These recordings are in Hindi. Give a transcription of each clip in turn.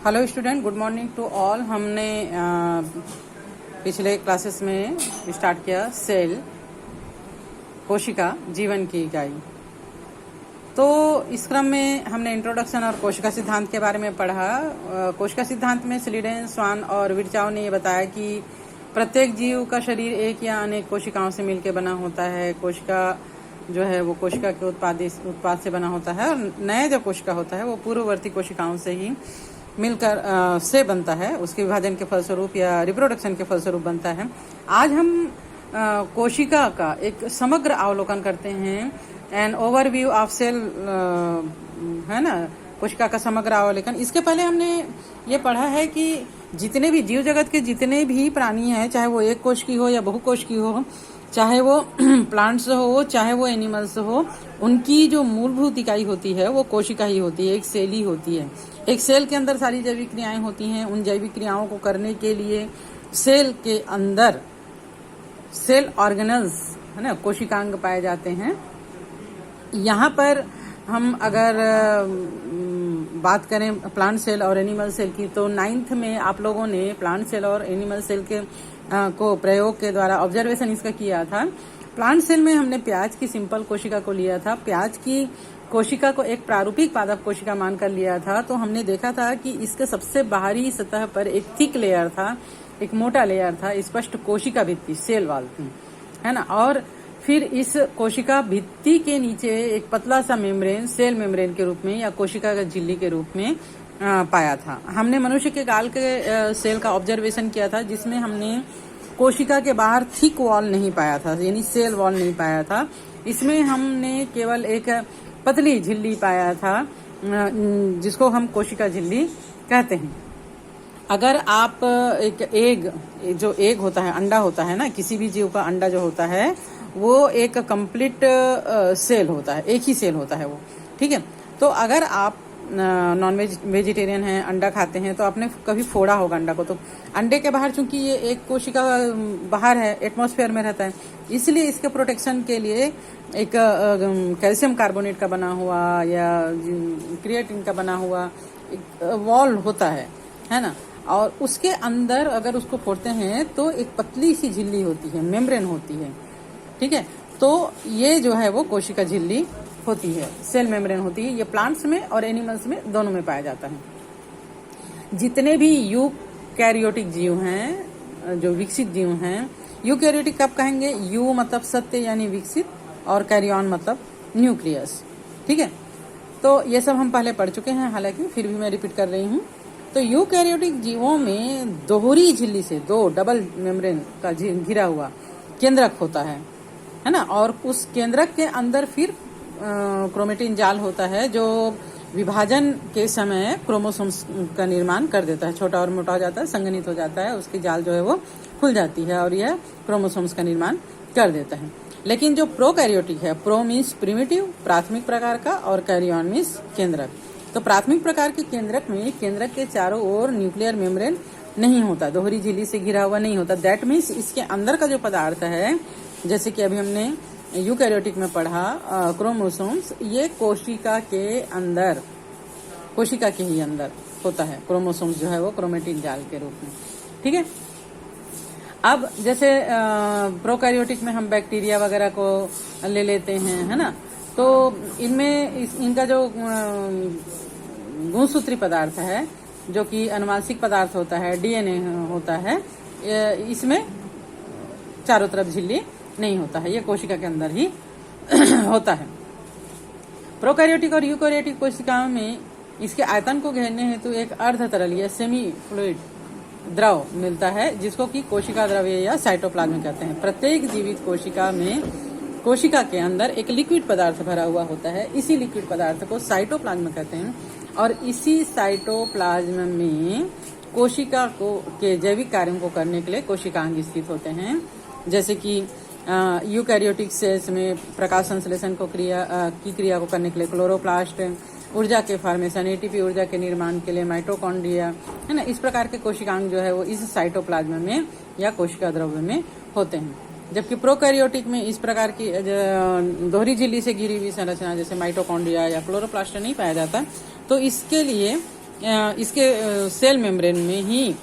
Hello student, good morning to all. हमने पिछले क्लासेस में स्टार्ट किया सेल, कोशिका, जीवन की इकाई। तो इस क्रम में हमने इंट्रोडक्शन और कोशिका सिद्धांत के बारे में पढ़ा। कोशिका सिद्धांत में स्लीडेन, स्वान और विर्चाव ने ये बताया कि प्रत्येक जीव का शरीर एक या अनेक कोशिकाओं से मिलकर बना होता है। कोशिका जो है वो कोशिका के उत्पाद से बना होता है, और नया जो कोशिका होता है वो पूर्ववर्ती कोशिकाओं से ही मिलकर से बनता है, उसके विभाजन के फलस्वरूप या रिप्रोडक्शन के फलस्वरूप बनता है। आज हम कोशिका का एक समग्र अवलोकन करते हैं, एन ओवरव्यू ऑफ सेल, है ना, कोशिका का समग्र अवलोकन। इसके पहले हमने ये पढ़ा है कि जितने भी जीव जगत के जितने भी प्राणी हैं, चाहे वो एक कोश की हो या बहुकोश की हो, चाहे वो प्लांट्स हो चाहे वो एनिमल्स हो, उनकी जो मूलभूत इकाई होती है वो कोशिका ही होती है, एक सेल ही होती है। एक सेल के अंदर सारी जैविक क्रियाएं होती हैं। उन जैविक क्रियाओं को करने के लिए सेल के अंदर सेल ऑर्गेनल्स, है ना, कोशिकांग पाए जाते हैं। यहाँ पर हम अगर बात करें प्लांट सेल और एनिमल सेल की, तो 9th में आप लोगों ने प्लांट सेल और एनिमल सेल के को प्रयोग के द्वारा ऑब्जर्वेशन इसका किया था। प्लांट सेल में हमने प्याज की सिंपल कोशिका को लिया था, प्याज की कोशिका को एक प्रारूपिक पादप कोशिका मानकर लिया था। तो हमने देखा था कि इसके सबसे बाहरी सतह पर एक थिक लेयर था, एक मोटा लेयर था, स्पष्ट कोशिका भित्ति, सेल वॉल थी, है ना। और फिर इस कोशिका भित्ति के नीचे एक पतला सा मेम्ब्रेन, सेल मेम्ब्रेन के रूप में या कोशिका का झिल्ली के रूप में पाया था। हमने मनुष्य के गाल के सेल का ऑब्जर्वेशन किया था, जिसमें हमने कोशिका के बाहर थिक वॉल नहीं पाया था, यानी सेल वॉल नहीं पाया था। इसमें हमने केवल एक पतली झिल्ली पाया था, जिसको हम कोशिका झिल्ली कहते हैं। अगर आप एक एग होता है, अंडा होता है ना, किसी भी जीव का अंडा जो होता है वो एक कंप्लीट सेल होता है, एक ही सेल होता है वो, ठीक है। तो अगर आप नॉन वेजिटेरियन हैं, अंडा खाते हैं, तो आपने कभी फोड़ा होगा अंडा को। तो अंडे के बाहर चूंकि ये एक कोशिका बाहर है, एटमॉस्फेयर में रहता है, इसलिए इसके प्रोटेक्शन के लिए एक कैल्शियम कार्बोनेट का बना हुआ या क्रिएटिन का बना हुआ एक वॉल होता है ना। और उसके अंदर अगर उसको फोड़ते हैं तो एक पतली सी झिल्ली होती है, मेम्ब्रेन होती है, ठीक है। तो ये जो है वो कोशिका झिल्ली होती है, सेल मेम्ब्रेन होती है। ये प्लांट्स में और एनिमल्स में दोनों में पाया जाता है। जितने भी यूकैरियोटिक जीव हैं, जो विकसित जीव हैं, यूकैरियोटिक कब कहेंगे? यू मतलब सत्य यानी विकसित, और कैरियन मतलब न्यूक्लियस, ठीक है। तो ये सब हम पहले पढ़ चुके हैं, हालांकि फिर भी मैं रिपीट कर रही हूँ। तो यूकैरियोटिक जीवों में दोहरी झिल्ली से, दो डबल मेम्ब्रेन का घिरा हुआ केंद्रक होता है ना। और उस केंद्रक के अंदर फिर क्रोमेटिन जाल होता है, जो विभाजन के समय क्रोमोसोम्स का निर्माण कर देता है। छोटा और मोटा हो जाता है, संघनित हो जाता है, उसकी जाल जो है वो खुल जाती है और यह क्रोमोसोम्स का निर्माण कर देता है। लेकिन जो प्रोकैरियोटिक है, प्रो मीन्स प्रिमिटिव, प्राथमिक प्रकार का, और कैरियन मीन्स केंद्रक। तो प्राथमिक प्रकार के केंद्रक में केंद्रक के चारों ओर न्यूक्लियर मेम्ब्रेन नहीं होता, दोहरी झिल्ली से घिरा हुआ नहीं होता। दैट मीन्स इसके अंदर का जो पदार्थ है, जैसे कि अभी हमने यूकैरियोटिक में पढ़ा क्रोमोसोम्स, ये कोशिका के अंदर, कोशिका के ही अंदर होता है। क्रोमोसोम्स जो है वो क्रोमेटिन जाल के रूप में, ठीक है। अब जैसे प्रोकैरियोटिक में हम बैक्टीरिया वगैरह को ले लेते हैं, है ना। तो इनमें इनका जो गुणसूत्री पदार्थ है, जो कि अनुवांशिक पदार्थ होता है, डीएनए होता है, इसमें चारों तरफ झिल्ली नहीं होता है, ये कोशिका के अंदर ही होता है। प्रोकैरियोटिक और यूकैरियोटिक कोशिकाओं में इसके आयतन को घेरने हेतु एक अर्ध तरल या सेमी फ्लूइड द्रव मिलता है, जिसको कि कोशिका द्रव्य या साइटोप्लाज्म कहते हैं। प्रत्येक जीवित कोशिका में कोशिका के अंदर एक लिक्विड पदार्थ भरा हुआ होता है, इसी लिक्विड पदार्थ को साइटोप्लाज्म कहते हैं। और इसी साइटोप्लाज्म में कोशिका को के जैविक कार्यों को करने के लिए कोशिकांग स्थित होते हैं। जैसे कि यूकैरियोटिक सेल्स में प्रकाश संश्लेषण को क्रिया को करने के लिए क्लोरोप्लास्ट, ऊर्जा के फॉर्मेशन, एटीपी ऊर्जा के निर्माण के लिए माइटोकॉन्ड्रिया, है ना। इस प्रकार के कोशिकांग जो है वो इस साइटोप्लाज्म में या कोशिका द्रव्य में होते हैं। जबकि प्रोकैरियोटिक में इस प्रकार की दोहरी झिल्ली से घिरी हुई संरचना जैसे माइटोकॉन्ड्रिया या क्लोरोप्लास्ट नहीं पाया जाता। तो इसके लिए इसके सेल मेम्ब्रेन में ही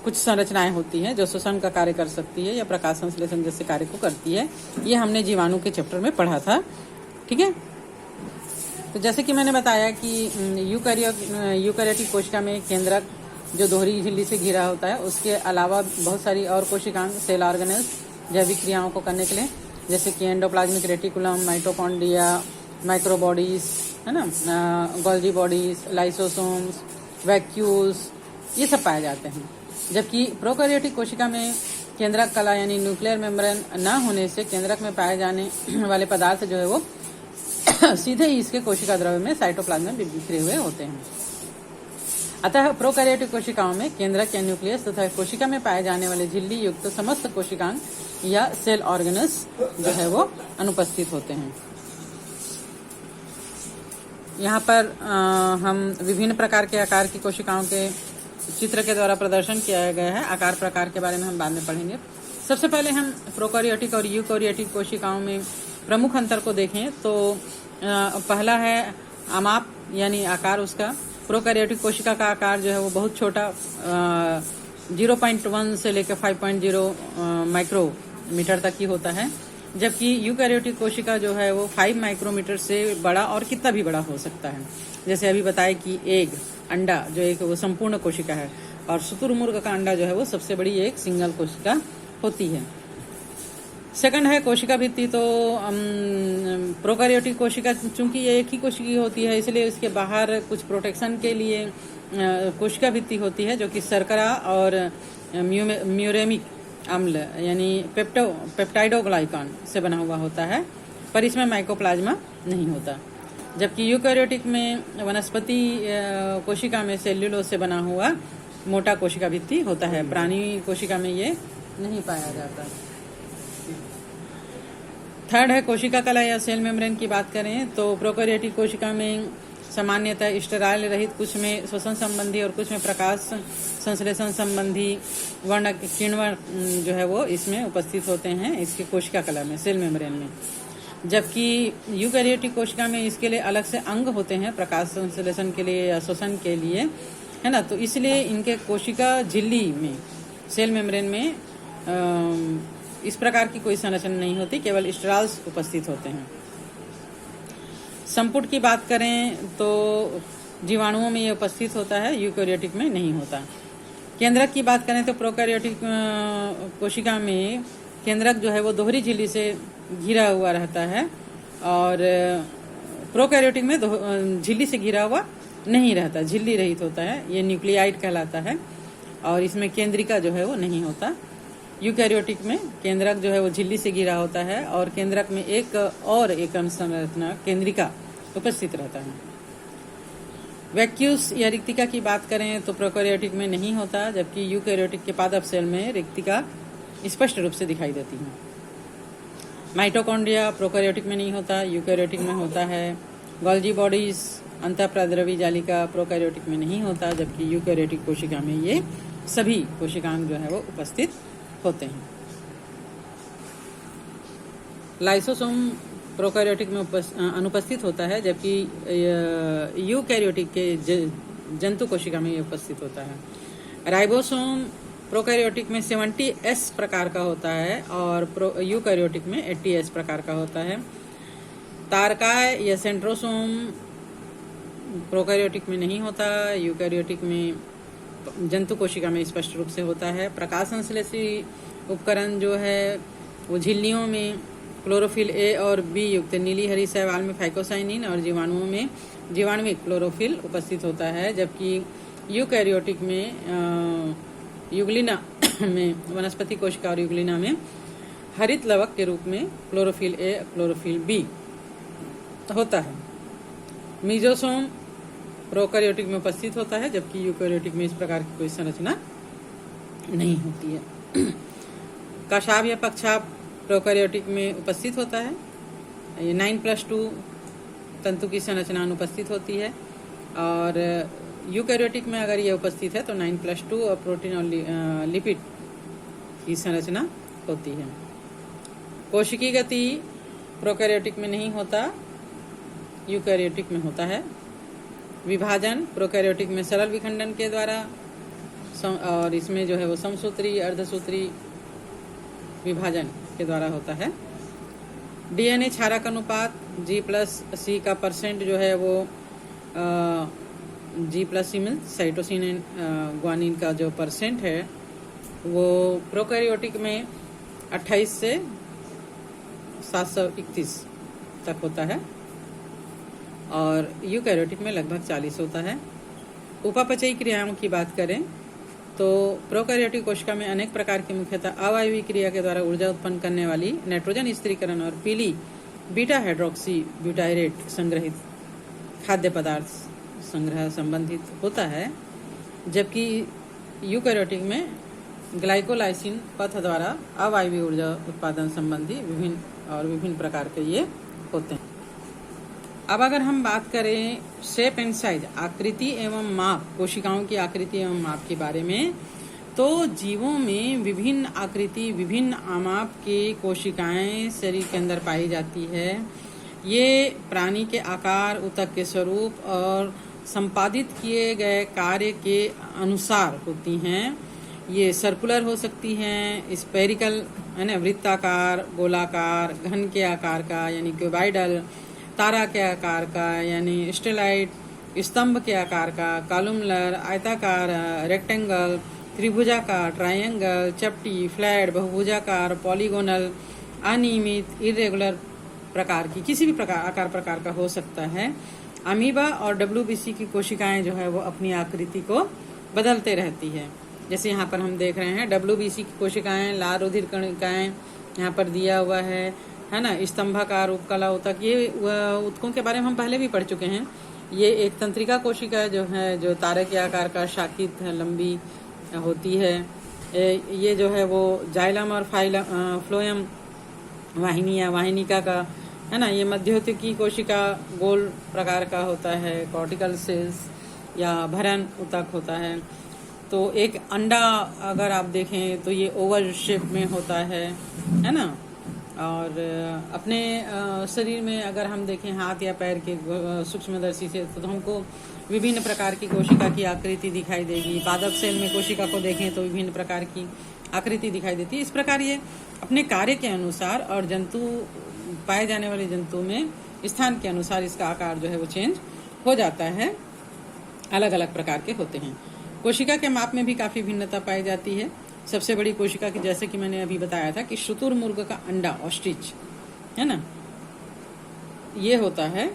कुछ संरचनाएं होती हैं जो श्वसन का कार्य कर सकती है या प्रकाश संश्लेषण जैसे कार्य को करती है। ये हमने जीवाणु के चैप्टर में पढ़ा था। ठीक है, तो जैसे कि मैंने बताया कि यूकैरियोटिक कोशिका में केंद्रक जो दोहरी झिल्ली से घिरा होता है, उसके अलावा बहुत सारी और कोशिकांग सेल ऑर्गेनेल्स जैविक क्रियाओं को करने के लिए, जैसे कि एंडोप्लाज्मिक रेटिकुलम, माइटोकॉन्ड्रिया, माइक्रोबॉडीज, है ना, गोल्जी बॉडीज, लाइसोसोम्स, वैक्यूल्स, ये सब पाए जाते हैं। जबकि प्रोकैरियोटिक कोशिका में केंद्रक कला यानी न्यूक्लियर मेम्ब्रेन न होने से केंद्रक में पाए जाने वाले पदार्थ जो है वो सीधे ही इसके कोशिका द्रव्य में साइटोप्लाज्म में बिखरे हुए होते हैं। अतः प्रोकैरियोटिक कोशिकाओं में केंद्रक या न्यूक्लियस तथा कोशिका में पाए जाने वाले झिल्ली युक्त समस्त कोशिकांग या सेल ऑर्गेनल्स जो है वो अनुपस्थित होते हैं। यहाँ पर हम विभिन्न प्रकार के आकार की कोशिकाओं के चित्र के द्वारा प्रदर्शन किया गया है। आकार प्रकार के बारे में हम बाद में पढ़ेंगे। सबसे पहले हम प्रोकैरियोटिक और यूकैरियोटिक कोशिकाओं में प्रमुख अंतर को देखें तो पहला है आमाप यानी आकार उसका। प्रोकैरियोटिक कोशिका का आकार जो है वो बहुत छोटा 0.1 से लेकर 5.0 माइक्रोमीटर तक ही होता है, जबकि यूकैरियोटिक कोशिका जो है वो 5 माइक्रोमीटर से बड़ा और कितना भी बड़ा हो सकता है। जैसे अभी बताया कि एग अंडा जो एक वो संपूर्ण कोशिका है, और शुतुरमुर्ग का अंडा जो है वो सबसे बड़ी एक सिंगल कोशिका होती है। सेकंड है कोशिका भित्ति। तो प्रोकैरियोटिक कोशिका चूंकि ये एक ही कोशिका होती है, इसलिए इसके बाहर कुछ प्रोटेक्शन के लिए कोशिका भित्ति होती है, जो कि शर्करा और म्यूरेमिक अम्ल यानी पेप्टाइडोग्लाइकॉन से बना हुआ होता है, पर इसमें माइकोप्लाज्मा नहीं होता। जबकि यूकैरियोटिक में वनस्पति कोशिका में सेल्यूलोज से बना हुआ मोटा कोशिका भित्ति होता है। प्राणी कोशिका में ये नहीं पाया जाता। थर्ड है कोशिका कला या सेल मेम्ब्रेन की बात करें तो प्रोकैरियोटिक कोशिका में सामान्यतः स्टेराइल रहित, कुछ में श्वसन संबंधी और कुछ में प्रकाश संश्लेषण संबंधी वर्ण किण्वन जो है वो इसमें उपस्थित होते हैं इसके कोशिका कला में, सेल मेम्ब्रेन में। जबकि यूकैरियोटिक कोशिका में इसके लिए अलग से अंग होते हैं प्रकाश संश्लेषण के लिए या श्वसन के लिए, है ना। तो इसलिए इनके कोशिका झिल्ली में, सेल मेम्ब्रेन में इस प्रकार की कोई संरचना नहीं होती, केवल स्टेरॉल्स उपस्थित होते हैं। संपुट की बात करें तो जीवाणुओं में ये उपस्थित होता है, यूकैरियोटिक में नहीं होता। केंद्रक की बात करें तो प्रोकैरियोटिक कोशिका में केंद्रक जो है वो दोहरी झिल्ली से घिरा हुआ रहता है, और प्रोकैरियोटिक में झिल्ली से घिरा हुआ नहीं रहता, झिल्ली रहित होता है। ये न्यूक्लियाइड कहलाता है, और इसमें केंद्रिका जो है वो नहीं होता। यूकैरियोटिक में केंद्रक जो है वो झिल्ली से घिरा होता है, और केंद्रक में एक संरचना केंद्रिका उपस्थित रहता है। वैक्यूल्स या रिक्तिका की बात करें तो प्रोकैरियोटिक में नहीं होता, जबकि यूकैरियोटिक के पादप सेल में रिक्तिका स्पष्ट रूप से दिखाई देती है। माइटोकॉन्ड्रिया प्रोकैरियोटिक में नहीं होता, यूकैरियोटिक में होता है। गोल्जी बॉडीज अंतःप्रद्रवी जालिका प्रोकैरियोटिक में नहीं होता, जबकि यूकैरियोटिक कोशिका में ये सभी कोशिकांग जो है वो उपस्थित होते हैं। लाइसोसोम प्रोकैरियोटिक में अनुपस्थित होता है, जबकि यूकैरियोटिक के जंतु कोशिका में ये उपस्थित होता है। राइबोसोम प्रोकैरियोटिक में 70S प्रकार का होता है, और यूकैरियोटिक में 80S प्रकार का होता है। तारकाय या सेंट्रोसोम प्रोकैरियोटिक में नहीं होता, यूकैरियोटिक में जंतु कोशिका में स्पष्ट रूप से होता है। प्रकाश संश्लेषी उपकरण जो है वो झिल्लियों में क्लोरोफिल A और B युक्त नीली हरी शैवाल में फाइकोसाइनिन और जीवाणुओं में जीवाणुविक क्लोरोफिल उपस्थित होता है, जबकि यूकैरियोटिक में युग्लिना में वनस्पति कोशिका और युग्लिना में हरित लवक के रूप में क्लोरोफिल A क्लोरोफिल B होता है। मीजोसोम प्रोकैरियोटिक में उपस्थित होता है, जबकि यूकैरियोटिक में इस प्रकार की कोई संरचना नहीं होती है। कशाभ या पक्षाभ प्रोकैरियोटिक में उपस्थित होता है। ये 9+2 तंतु की संरचना अनुपस्थित होती है, और यूकैरियोटिक में अगर ये उपस्थित है तो 9+2 और प्रोटीन और लिपिड की संरचना होती है। कोशिकी गति प्रोकैरियोटिक में नहीं होता, यूकैरियोटिक में होता है। विभाजन प्रोकैरियोटिक में सरल विखंडन के द्वारा, और इसमें जो है वो समसूत्री अर्धसूत्री विभाजन के द्वारा होता है। डीएनए क्षारक अनुपात G+C का परसेंट जो है वो G+C mean cytosine and guanine का जो परसेंट है वो प्रोकैरियोटिक में 28 से 731 तक होता है और यूकैरियोटिक में लगभग 40 होता है। उपापचयी क्रियाओं की बात करें तो प्रोकैरियोटिक कोशिका में अनेक प्रकार की मुख्यतः अवायवीय क्रिया के द्वारा ऊर्जा उत्पन्न करने वाली नाइट्रोजन स्थिरीकरण और पीली बीटा हाइड्रोक्सी ब्यूटाइरेट संग्रहित खाद्य पदार्थ संग्रह संबंधित होता है, जबकि यूकैरियोटिक में ग्लाइकोलाइसिन पथ द्वारा अवायवीय ऊर्जा उत्पादन संबंधी विभिन्न प्रकार के ये होते हैं। अब अगर हम बात करें शेप एंड साइज आकृति एवं माप, कोशिकाओं की आकृति एवं माप के बारे में, तो जीवों में विभिन्न आकृति विभिन्न आमाप की कोशिकाएं शरीर के अंदर पाई जाती है। ये प्राणी के आकार, ऊतक के स्वरूप और संपादित किए गए कार्य के अनुसार होती हैं। ये सर्कुलर हो सकती हैं, स्पेरिकल है ना, वृत्ताकार, गोलाकार, घन के आकार का यानी क्यूबॉइडल, तारा के आकार का यानी स्टेलाइट, स्तंभ के आकार का, कॉलमनर, आयताकार, रेक्टेंगल, त्रिभुजाकार, ट्रायंगल, चपटी, फ्लैट, बहुभुजाकार, पॉलीगोनल, अनियमित, इरेगुलर प्रकार की किसी भी आकार प्रकार का हो सकता है। अमीबा और WBC की कोशिकाएं जो है वो अपनी आकृति को बदलते रहती है। जैसे यहाँ पर हम देख रहे हैं WBC की कोशिकाएं, लाल रुधिर कणिकाएं यहाँ पर दिया हुआ है ना, स्तंभाकार, उपकला ऊतक, ये ऊतकों के बारे में हम पहले भी पढ़ चुके हैं। ये एक तंत्रिका कोशिका जो है जो तारे के आकार का शाखित लंबी होती है। ये जो है वो जाइलम और फ्लोएम वाहिनी या वाहिनिका का है ना, ये मध्योतकी कोशिका गोल प्रकार का होता है। कॉर्टिकल सेल्स या भरण ऊतक होता है। तो एक अंडा अगर आप देखें तो ये ओवल शेप में होता है ना। और अपने शरीर में अगर हम देखें हाथ या पैर के सूक्ष्मदर्शी से तो हमको विभिन्न प्रकार की कोशिका की आकृति दिखाई देगी। पादप सेल में कोशिका को देखें तो विभिन्न प्रकार की आकृति दिखाई देती है। इस प्रकार ये अपने कार्य के अनुसार और जंतु पाए जाने वाले जंतु में स्थान के अनुसार इसका आकार जो है वो चेंज हो जाता है, अलग अलग प्रकार के होते हैं। कोशिका के माप में भी काफी भिन्नता पाई जाती है। सबसे बड़ी कोशिका की जैसे कि मैंने अभी बताया था कि शुतुरमुर्ग का अंडा ऑस्ट्रिच है ना, ये होता है।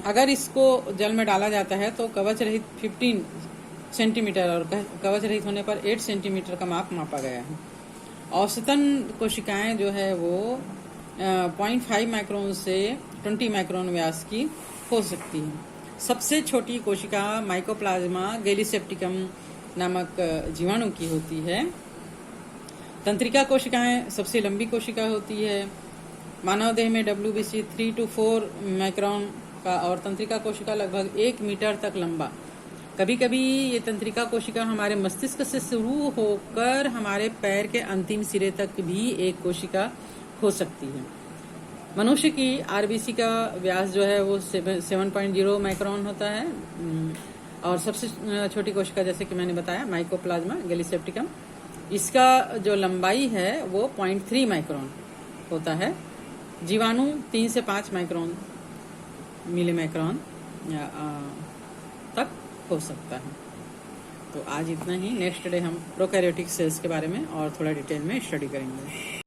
अगर इसको जल में डाला जाता है तो कवच रहित 15 सेंटीमीटर और कवच रहित होने पर 8 सेंटीमीटर का माप मापा गया है। औसतन कोशिकाएं जो है वो 0.5 माइक्रोन से 20 माइक्रोन व्यास की हो सकती है। सबसे छोटी कोशिका माइकोप्लाज्मा गैलीसेप्टिकम नामक जीवाणु की होती है। तंत्रिका कोशिकाएं सबसे लंबी कोशिका होती है। मानव देह में WBC 3 to 4 माइक्रोन का और तंत्रिका कोशिका लगभग 1 मीटर तक लंबा। कभी कभी ये तंत्रिका कोशिका हमारे मस्तिष्क से शुरू होकर हमारे पैर के अंतिम सिरे तक भी एक कोशिका हो सकती है। मनुष्य की RBC का व्यास जो है वो 7.0 माइक्रोन होता है। और सबसे छोटी कोशिका जैसे कि मैंने बताया माइकोप्लाज्मा गैलीसेप्टिकम, इसका जो लंबाई है वो 0.3 माइक्रोन होता है। जीवाणु 3 से 5 माइक्रोन मिलीमाइक्रोन तक हो सकता है। तो आज इतना ही। नेक्स्ट डे हम प्रोकैरियोटिक सेल्स के बारे में और थोड़ा डिटेल में स्टडी करेंगे।